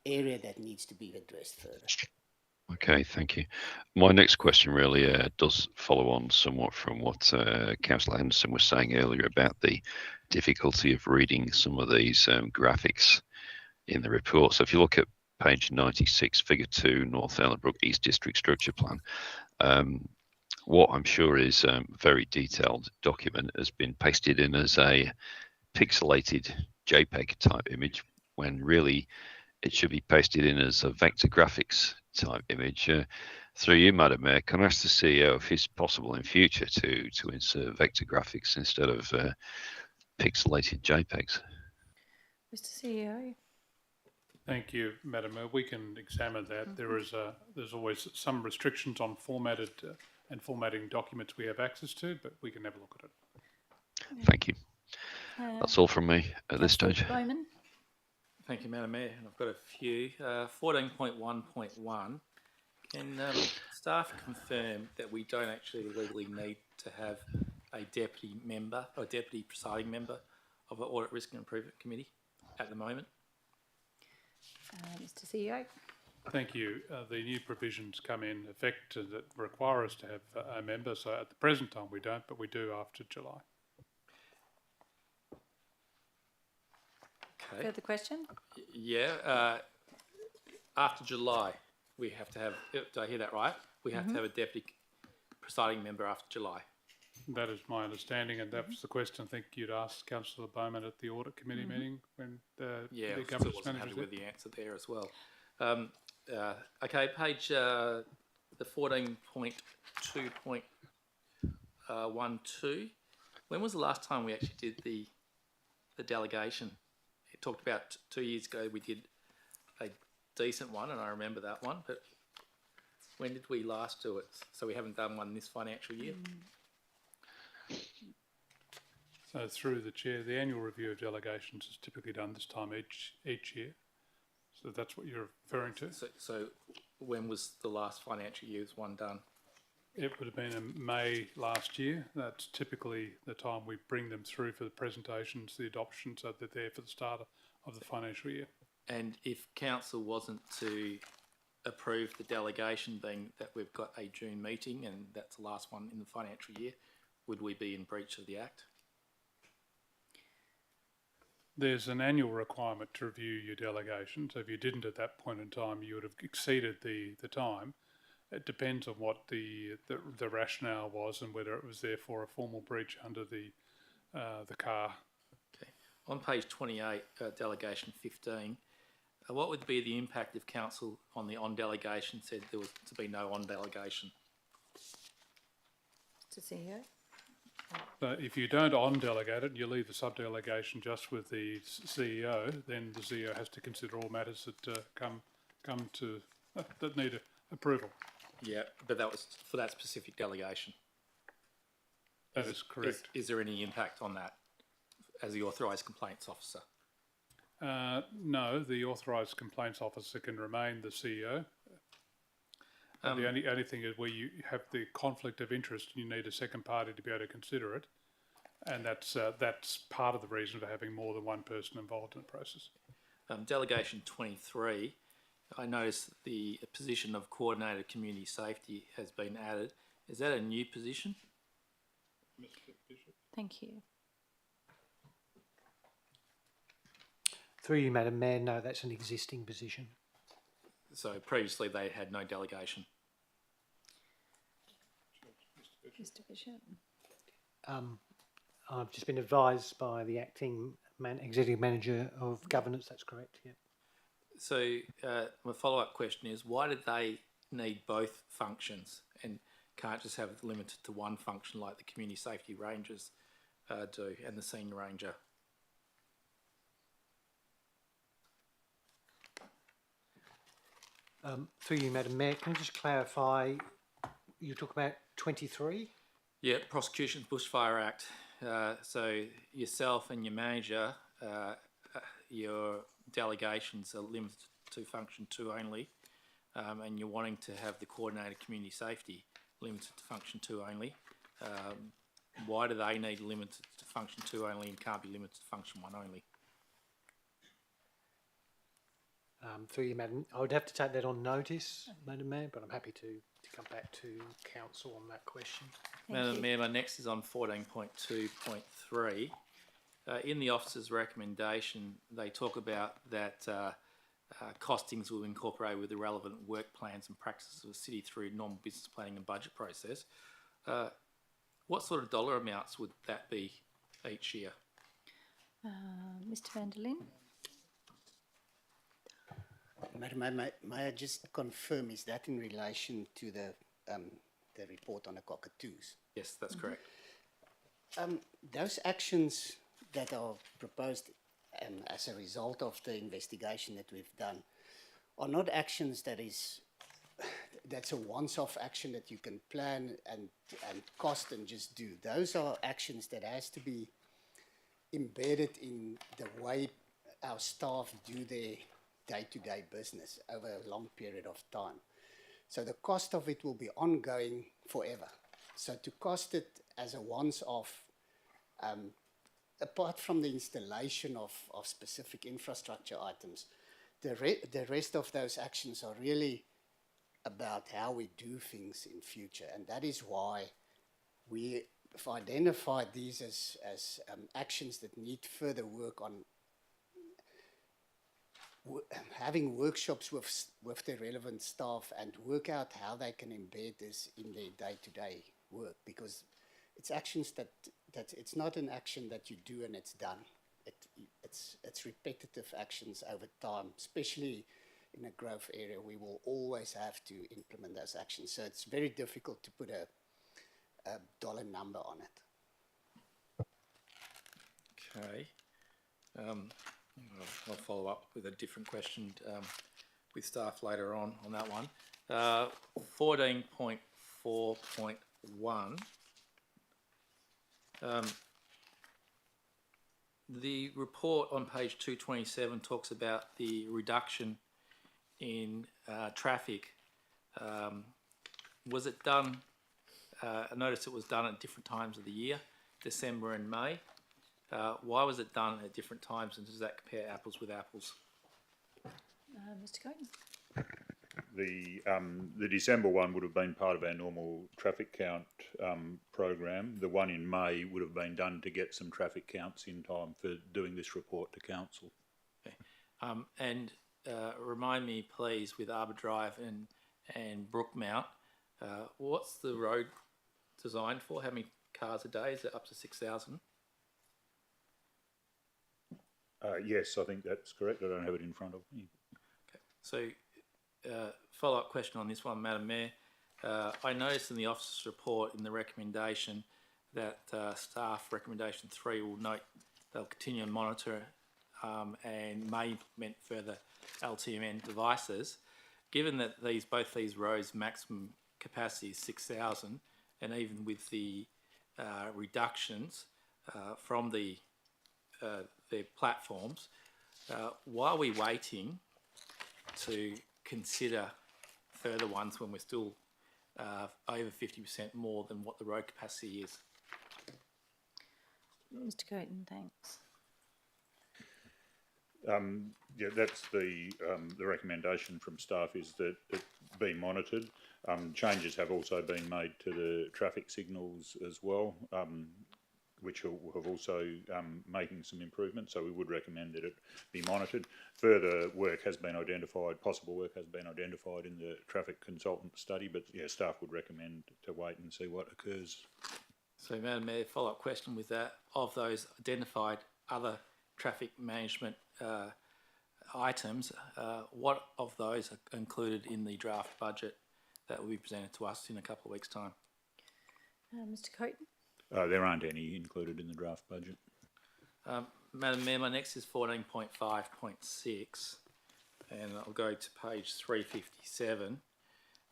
area that needs to be addressed further. Okay, thank you. My next question really does follow on somewhat from what Councillor Henderson was saying earlier about the difficulty of reading some of these graphics in the report. So if you look at page 96, figure 2, North Ellenbrook East District Structure Plan, what I'm sure is a very detailed document has been pasted in as a pixelated JPEG type image, when really it should be pasted in as a vector graphics type image. Through you, Madam Mayor, can I ask the CEO if it's possible in future to insert vector graphics instead of pixelated JPEGs? Mr. CEO? Thank you, Madam Mayor. We can examine that. There's always some restrictions on formatted and formatting documents we have access to, but we can have a look at it. Thank you. That's all from me at this stage. Bowman? Thank you, Madam Mayor. And I've got a few. 14.1.1. Can staff confirm that we don't actually legally need to have a deputy member or deputy presiding member of an Audit Risk and Improvement Committee at the moment? Mr. CEO? Thank you. The new provisions come in effect that require us to have a member. So at the present time we don't, but we do after July. Okay. Further question? Yeah. After July, we have to have, do I hear that right? We have to have a deputy presiding member after July. That is my understanding, and that was the question I think you'd asked Councillor Bowman at the Audit Committee meeting when the Yeah, I governance wasn't manager happy was with the answer there as well. Okay, page the 14.2.12. When was the last time we actually did the delegation? It talked about 2 years ago we did a decent one, and I remember that one, but when did we last do it? So we haven't done one this financial year? So through the chair, the annual review of delegations is typically done this time each year. So that's what you're referring to? So when was the last financial year's one done? It would have been in May last year. That's typically the time we bring them through for the presentations, the adoption, so they're there for the start of the financial year. And if council wasn't to approve the delegation, being that we've got a June meeting and that's the last one in the financial year, would we be in breach of the Act? There's an annual requirement to review your delegation. So if you didn't at that point in time, you would have exceeded the time. It depends on what the rationale was and whether it was therefore a formal breach under the CAR. Okay. On page 28, delegation 15, what would be the impact if council on the on-delegation said there was to be no on-delegation? To CEO. But if you don't on-delegate it, you leave the sub-delegation just with the CEO, then the CEO has to consider all matters that come to that need approval. Yeah, but that was for that specific delegation. That is correct. Is there any impact on that as the authorised complaints officer? No, the authorised complaints officer can remain the CEO. The only thing is where you have the conflict of interest, you need a second party to be able to consider it, and that's part of the reason for having more than one person involved in the process. Delegation 23, I noticed the position of coordinator community safety has been added. Is that a new position? Mr. Bishop. Thank you. Through you, Madam Mayor, no, that's an existing position. So previously they had no delegation. Mr. Bishop. I've just been advised by the acting executive manager of governance. That's correct. Yeah. So my follow-up question is, why did they need both functions and can't just have it limited to one function like the community safety rangers do and the senior ranger? Through you, Madam Mayor, can you just clarify, you talk about 23? Yeah, Prosecutions Bushfire Act. So yourself and your manager, your delegations are limited to function 2 only, and you're wanting to have the coordinated community safety limited to function 2 only. Why do they need limited to function 2 only and can't be limited to function 1 only? Through you, Madam, I would have to take that on notice, Madam Mayor, but I'm happy to come back to council on that question. Madam Mayor, my next is on 14.2.3. In the officer's recommendation, they talk about that costings will incorporate with the relevant work plans and practices of the city through normal business planning and budget process. What sort of dollar amounts would that be each year? Mr. van der Linde. Madam, may I just confirm, is that in relation to the report on the cockatoos? Yes, that's correct. Those actions that are proposed as a result of the investigation that we've done are not actions that's a once-off action that you can plan and cost and just do. Those are actions that has to be embedded in the way our staff do their day-to-day business over a long period of time. So the cost of it will be ongoing forever. So to cost it as a once-off, apart from the installation of specific infrastructure items, the rest of those actions are really about how we do things in future. And that is why we have identified these as actions that need further work on having workshops with the relevant staff and work out how they can embed this in their day-to-day work, because it's actions that it's not an action that you do and it's done. It's repetitive actions over time, especially in a growth area. We will always have to implement those actions. So it's very difficult to put a dollar number on it. Okay. I'll follow up with a different question with staff later on that one. 14.4.1. The report on page 227 talks about the reduction in traffic. Was it done I noticed it was done at different times of the year, December and May. Why was it done at different times, and does that compare apples with apples? Mr. Coaten? The December one would have been part of our normal traffic count program. The one in May would have been done to get some traffic counts in time for doing this report to council. Okay. And remind me, please, with Arbor Drive and Brookmount, what's the road designed for? How many cars a day? Is it up to 6,000? Yes, I think that's correct. I don't have it in front of me. Okay. So, follow-up question on this one, Madam Mayor. I noticed in the officer's report in the recommendation that staff recommendation 3 will note they'll continue and monitor and may implement further LTMN devices. Given that both these roads maximum capacity is 6,000, and even with the reductions from their platforms, why are we waiting to consider further ones when we're still over 50% more than what the road capacity is? Mr. Coaten, thanks. Yeah, that's the recommendation from staff, is that it be monitored. Changes have also been made to the traffic signals as well, which have also making some improvements. So we would recommend that it be monitored. Further work has been identified, possible work has been identified in the traffic consultant study, but yeah, staff would recommend to wait and see what occurs. So, Madam Mayor, follow-up question with that. Of those identified other traffic management items, what of those are included in the draft budget that will be presented to us in a couple of weeks' time? Mr. Coaten? There aren't any included in the draft budget. Madam Mayor, my next is 14.5.6, and I'll go to page 357.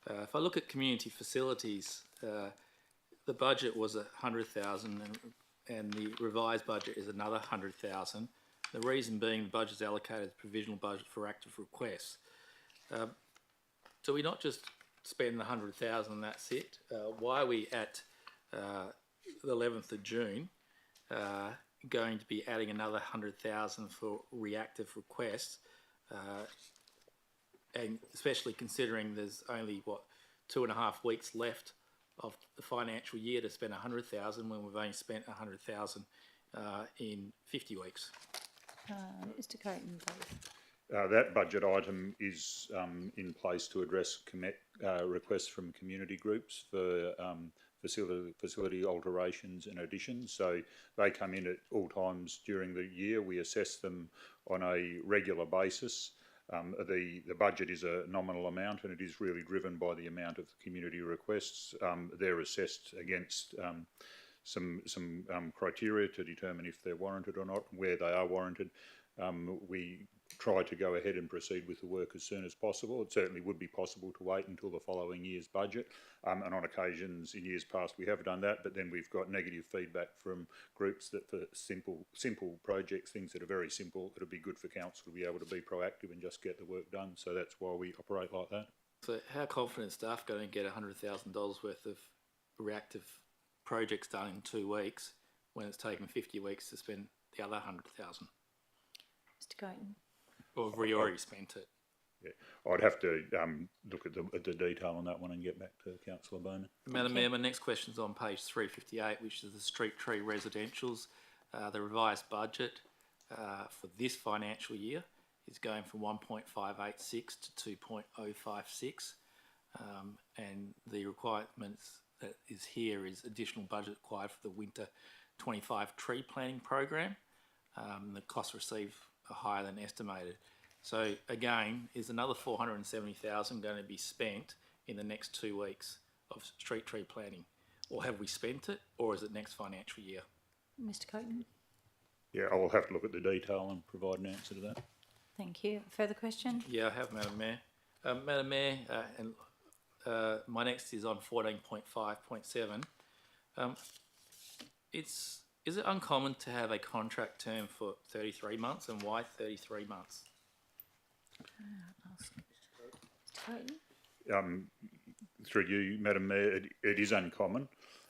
If I look at community facilities, the budget was 100,000, and the revised budget is another 100,000. The reason being the budget is allocated as provisional budget for active requests. Do we not just spend the 100,000 and that's it? Why are we at the 11th of June going to be adding another 100,000 for reactive requests, and especially considering there's only 2.5 weeks left of the financial year to spend 100,000 when we've only spent 100,000 in 50 weeks? Mr. Coaten, please. That budget item is in place to address requests from community groups for facility alterations and additions. So they come in at all times during the year. We assess them on a regular basis. The budget is a nominal amount, and it is really driven by the amount of community requests. They're assessed against some criteria to determine if they're warranted or not, where they are warranted. We try to go ahead and proceed with the work as soon as possible. It certainly would be possible to wait until the following year's budget, and on occasions in years past we have done that, but then we've got negative feedback from groups that for simple projects, things that are very simple, it would be good for council to be able to be proactive and just get the work done. So that's why we operate like that. So how confident staff going to get $100,000 worth of reactive projects done in 2 weeks when it's taken 50 weeks to spend the other 100,000? Mr. Coaten? Or have we already spent it? Yeah, I'd have to look at the detail on that one and get back to Councillor Bowman. Madam Mayor, my next question is on page 358, which is the street tree residentials. The revised budget for this financial year is going from 1.586 to 2.056, and the requirements that is here is additional budget required for the winter 25 tree planting program. The costs received are higher than estimated. So again, is another 470,000 going to be spent in the next 2 weeks of street tree planting, or have we spent it, or is it next financial year? Mr. Coaten? Yeah, I'll have to look at the detail and provide an answer to that. Thank you. Further question? Yeah, I have, Madam Mayor. Madam Mayor, and my next is on 14.5.7. Is it uncommon to have a contract term for 33 months, and why 33 months? Mr. Coaten? Through you, Madam Mayor, it is uncommon.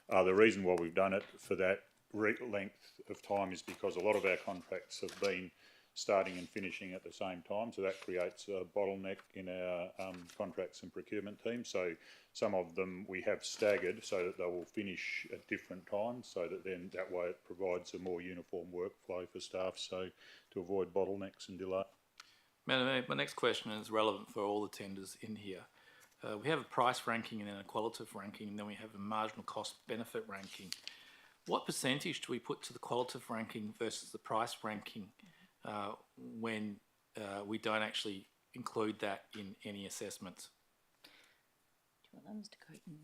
The reason why we've done it for that length of time is because a lot of our contracts have been starting and finishing at the same time, so that creates a bottleneck in our contracts and procurement team. So some of them we have staggered so that they will finish at different times, so that then that way it provides a more uniform workflow for staff, so to avoid bottlenecks and delay. Madam Mayor, my next question is relevant for all the tenders in here. We have a price ranking and then a qualitative ranking, and then we have a marginal cost benefit ranking. What percentage do we put to the qualitative ranking versus the price ranking when we don't actually include that in any assessments? Do you want that, Mr. Coaten?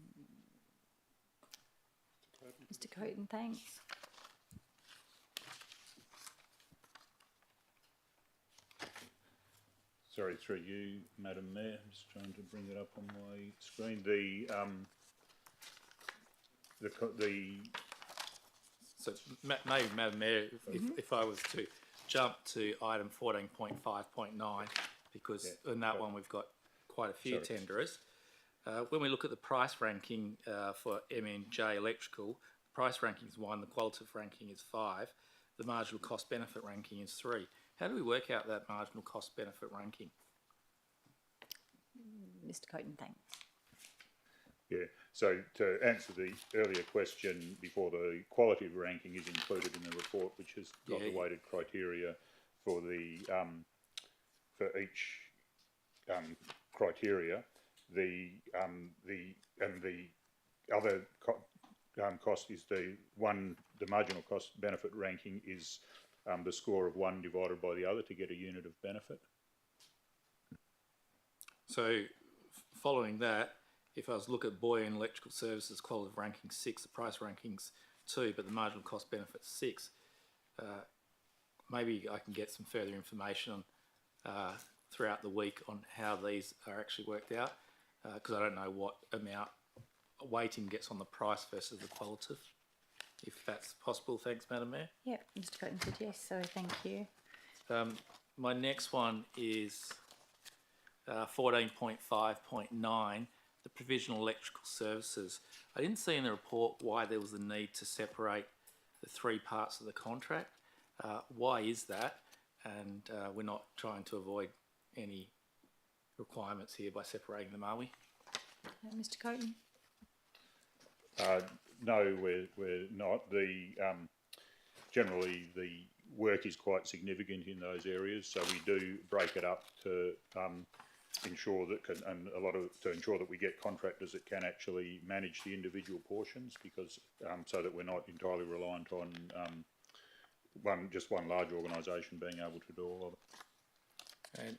Mr. Coaten, thanks. Sorry, through you, Madam Mayor. I'm just trying to bring it up on my screen. So maybe, Madam Mayor, if I was to jump to item 14.5.9, because in that one we've got quite a few tenderers. When we look at the price ranking for MNJ Electrical, the price ranking is 1, the qualitative ranking is 5, the marginal cost benefit ranking is 3. How do we work out that marginal cost benefit ranking? Mr. Coaten, thanks. Yeah, so to answer the earlier question before, the quality ranking is included in the report, which has got the weighted criteria for the for each criteria. The other cost is the marginal cost benefit ranking is the score of 1 divided by the other to get a unit of benefit. So following that, if I was to look at Boyan Electrical Services qualitative ranking 6, the price ranking's 2, but the marginal cost benefit's 6, maybe I can get some further information on throughout the week on how these are actually worked out, because I don't know what amount weighting gets on the price versus the qualitative. If that's possible, thanks, Madam Mayor. Yep, Mr. Coaten said yes, so thank you. My next one is 14.5.9, the provisional electrical services. I didn't see in the report why there was a need to separate the 3 parts of the contract. Why is that? And we're not trying to avoid any requirements here by separating them, are we? Mr. Coaten? No, we're not. Generally the work is quite significant in those areas, so we do break it up to ensure that ensure that we get contractors that can actually manage the individual portions, because so that we're not entirely reliant on just one large organisation being able to do all of it. And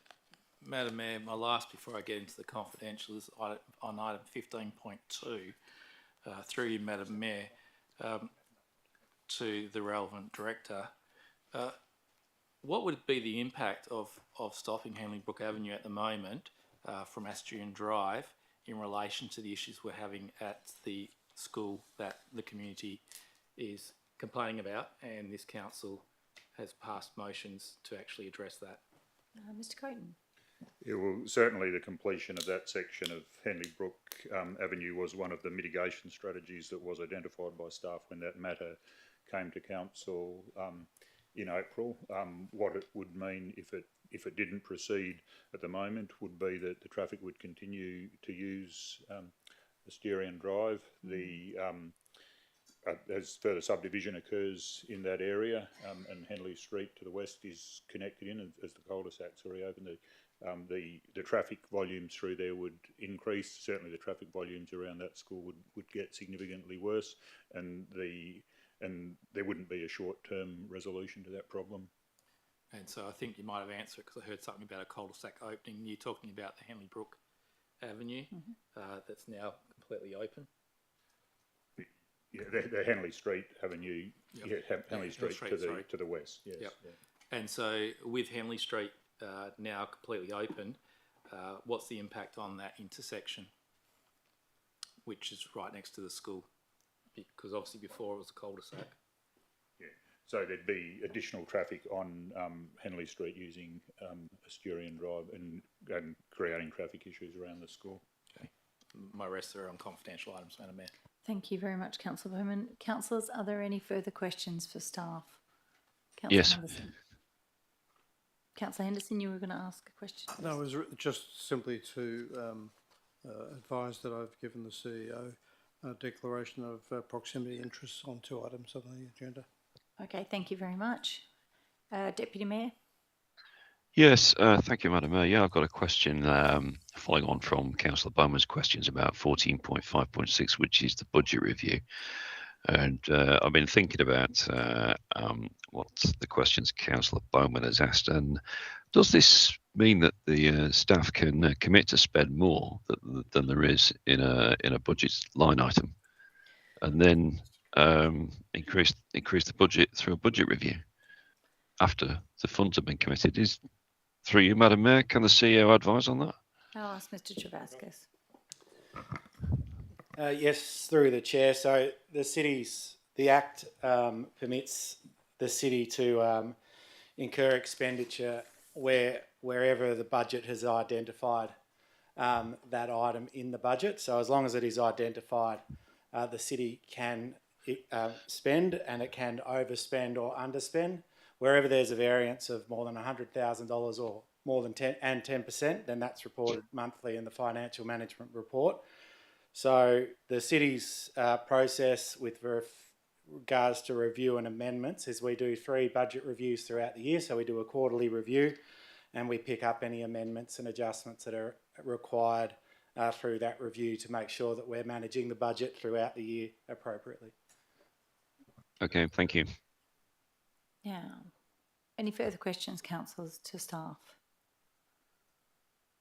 Madam Mayor, my last before I get into the confidential is on item 15.2, through you, Madam Mayor, to the relevant director. What would be the impact of stopping Henley Brook Avenue at the moment from Asturian Drive in relation to the issues we're having at the school that the community is complaining about, and this council has passed motions to actually address that? Mr. Coaten? Yeah, well, certainly the completion of that section of Henley Brook Avenue was one of the mitigation strategies that was identified by staff when that matter came to council in April. What it would mean if it didn't proceed at the moment would be that the traffic would continue to use Asturian Drive. As further subdivision occurs in that area, and Henley Street to the west is connected in as the cul-de-sacs are reopened, the traffic volumes through there would increase. Certainly the traffic volumes around that school would get significantly worse, and there wouldn't be a short-term resolution to that problem. And so I think you might have answered, because I heard something about a cul-de-sac opening. You're talking about the Henley Brook Avenue that's now completely open. Yeah, the Henley Street Avenue, Henley Street to the west, yes. Yep. Yeah. And so with Henley Street now completely open, what's the impact on that intersection, which is right next to the school? Because obviously before it was a cul-de-sac. Yeah, so there'd be additional traffic on Henley Street using Asturian Drive and creating traffic issues around the school. Okay. My rest are on confidential items, Madam Mayor. Thank you very much, Councillor Bowman. Councillors, are there any further questions for staff? Yes. Henderson. Councillor Henderson, you were going to ask a question. No, it was just simply to advise that I've given the CEO a declaration of proximity interests on 2 items on the agenda. Okay, thank you very much. Deputy Mayor? Yes, thank you, Madam Mayor. Yeah, I've got a question following on from Councillor Bowman's questions about 14.5.6, which is the budget review. And I've been thinking about what the questions Councillor Bowman has asked. And does this mean that the staff can commit to spend more than there is in a budget line item, and then increase the budget through a budget review after the funds have been committed? Through you, Madam Mayor, can the CEO advise on that? I'll ask Mr. Travascus. Yes, through the chair. So the Act permits the city to incur expenditure wherever the budget has identified that item in the budget. So as long as it is identified, the city can spend, and it can overspend or underspend. Wherever there's a variance of more than $100,000 or more than 10%, then that's reported monthly in the financial management report. So the city's process with regards to review and amendments is we do 3 budget reviews throughout the year. So we do a quarterly review, and we pick up any amendments and adjustments that are required through that review to make sure that we're managing the budget throughout the year appropriately. Okay, thank you. Yeah. Any further questions, councillors, to staff?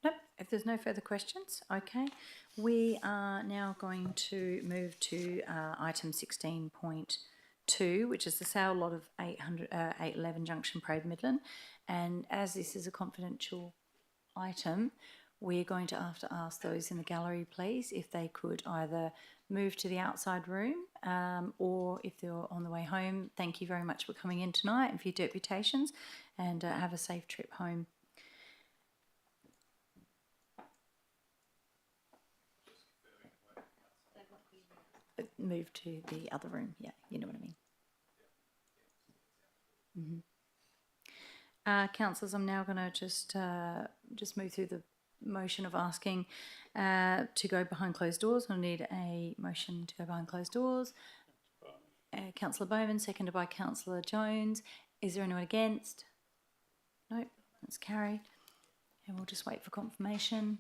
Nope. If there's no further questions, okay. We are now going to move to item 16.2, which is the sale lot of 811 Junction Parade Midland. And as this is a confidential item, we're going to have to ask those in the gallery, please, if they could either move to the outside room or if they're on the way home. Thank you very much for coming in tonight and for your deputations, and have a safe trip home. Move to the other room. Yeah, you know what I mean. Councillors, I'm now going to just move through the motion of asking to go behind closed doors. I'll need a motion to go behind closed doors. Councillor Bowman, seconded by Councillor Jones. Is there anyone against? Nope, that's carried. And we'll just wait for confirmation.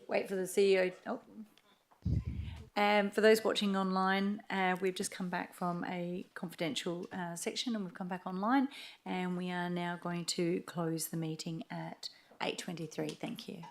wait for the CEO. Oh. For those watching online, we've just come back from a confidential section and we've come back online and we are now going to close the meeting at 8:23. Thank you.